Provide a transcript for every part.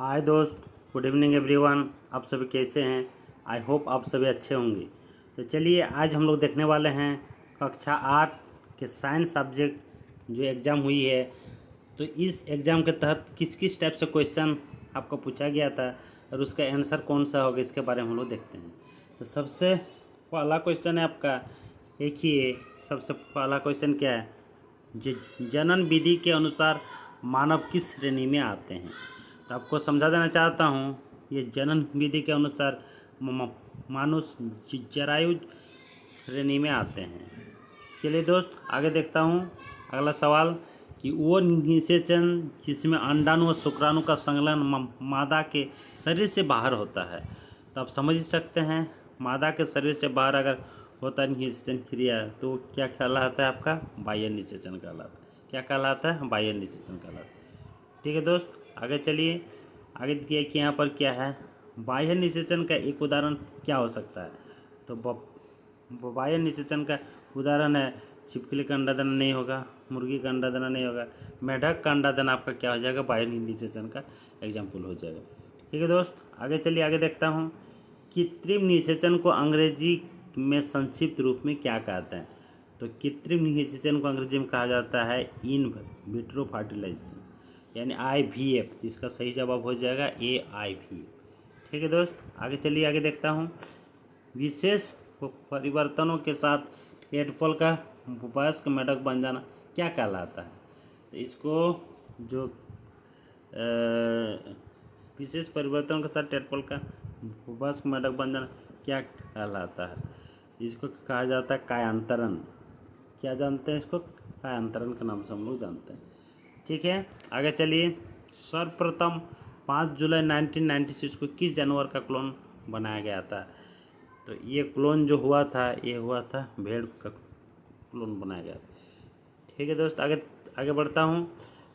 हाय दोस्त, good evening everyone. आप सभी कैसे हैं? आई होप आप सभी अच्छे होंगे। तो चलिए आज हम लोग देखने वाले हैं कक्षा 8 के साइंस सब्जेक्ट जो एग्ज़ाम हुई है। तो इस एग्ज़ाम के तहत किस किस टाइप से क्वेश्चन आपको पूछा गया था और उसका आंसर कौन सा होगा, इसके बारे में हम लोग देखते हैं। तो सबसे पहला क्वेश्चन है आपका, देखिए सबसे पहला क्वेश्चन क्या है। जनन विधि के अनुसार मानव किस श्रेणी में आते हैं? तो आपको समझा देना चाहता हूँ, ये जनन विधि के अनुसार मनुष्य जरायु श्रेणी में आते हैं। चलिए दोस्त आगे देखता हूँ। अगला सवाल कि वो निषेचन जिसमें अंडाणु और शुक्राणु का संलग्न मादा के शरीर से बाहर होता है। तो आप समझ ही सकते हैं, मादा के शरीर से बाहर अगर होता है निषेचन क्रिया तो क्या कहलाता है? आपका बाह्य निषेचन कहलाता है। क्या कहलाता है? बाह्य निषेचन कहलाता है। ठीक है दोस्त, आगे चलिए। आगे देखिए कि यहाँ पर क्या है। बाह्य निषेचन का एक उदाहरण क्या हो सकता है? तो बाह्य निषेचन का उदाहरण है छिपकली का अंडा दाना नहीं होगा, मुर्गी का अंडा दाना नहीं होगा, मेढक का अंडा दाना आपका क्या हो जाएगा? बाह्य निषेचन का एग्जाम्पल हो जाएगा। ठीक है दोस्त, आगे चलिए। आगे देखता हूँ, कृत्रिम निषेचन को अंग्रेजी में संक्षिप्त रूप में क्या कहते हैं? तो कृत्रिम निषेचन को अंग्रेजी में कहा जाता है इन विट्रो फर्टिलाइजेशन, यानी IVF, जिसका सही जवाब हो जाएगा AIVF। ठीक है दोस्त, आगे चलिए। आगे देखता हूँ, विशेष परिवर्तनों के साथ टेडपोल का वयस्क मेढक बन जाना क्या कहलाता है? तो इसको जो विशेष परिवर्तनों के साथ टेडपोल का वयस्क मेढक बन जाना क्या कहलाता है? इसको कहा जाता है कायांतरण। क्या जानते हैं इसको? कायांतरण के नाम से हम लोग जानते हैं। ठीक है, आगे चलिए। सर्वप्रथम 5 जुलाई 1996 को किस जानवर का क्लोन बनाया गया था? तो ये क्लोन जो हुआ था, ये हुआ था भेड़ का क्लोन बनाया गया। ठीक है दोस्त, आगे बढ़ता हूँ।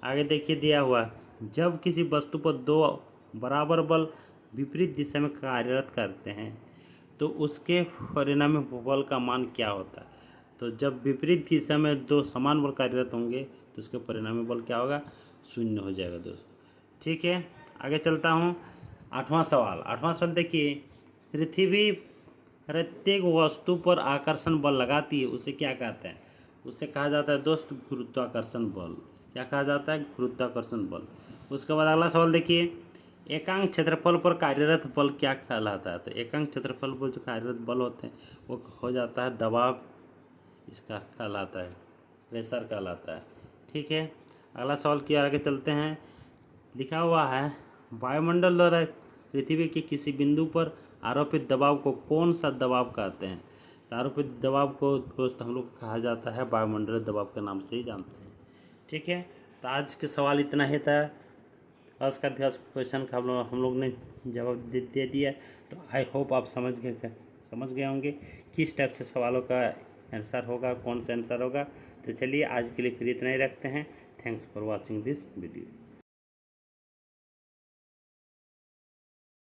आगे देखिए दिया हुआ, जब किसी वस्तु पर दो बराबर बल विपरीत दिशा में कार्यरत करते हैं तो उसके परिणामी बल का मान क्या होता है? तो जब विपरीत दिशा में दो समान बल कार्यरत होंगे तो उसके परिणामी बल क्या होगा? 0 हो जाएगा दोस्त। ठीक है, आगे चलता हूँ। 8वां सवाल देखिए, पृथ्वी प्रत्येक वस्तु पर आकर्षण बल लगाती है, उसे क्या कहते हैं? उसे कहा जाता है दोस्त गुरुत्वाकर्षण बल। क्या कहा जाता है? गुरुत्वाकर्षण बल। उसके बाद अगला सवाल देखिए, एकांक क्षेत्रफल पर कार्यरत बल क्या कहलाता है? तो एकांक क्षेत्रफल पर जो कार्यरत बल होते हैं वो हो जाता है दबाव, इसका कहलाता है प्रेशर कहलाता है। ठीक है, अगला सवाल की आगे चलते हैं। लिखा हुआ है, वायुमंडल द्वारा पृथ्वी के किसी बिंदु पर आरोपित दबाव को कौन सा दबाव कहते हैं? तो आरोपित दबाव को दोस्त हम लोग कहा जाता है वायुमंडलीय दबाव के नाम से ही जानते हैं। ठीक है, तो आज के सवाल इतना ही था। आज का 10 क्वेश्चन का हम लोग ने जवाब दे दिया। तो आई होप आप समझ गए होंगे किस टाइप से सवालों का आंसर होगा, कौन सा आंसर होगा। तो चलिए आज के लिए फिर इतना ही रखते हैं। Thanks for watching this video.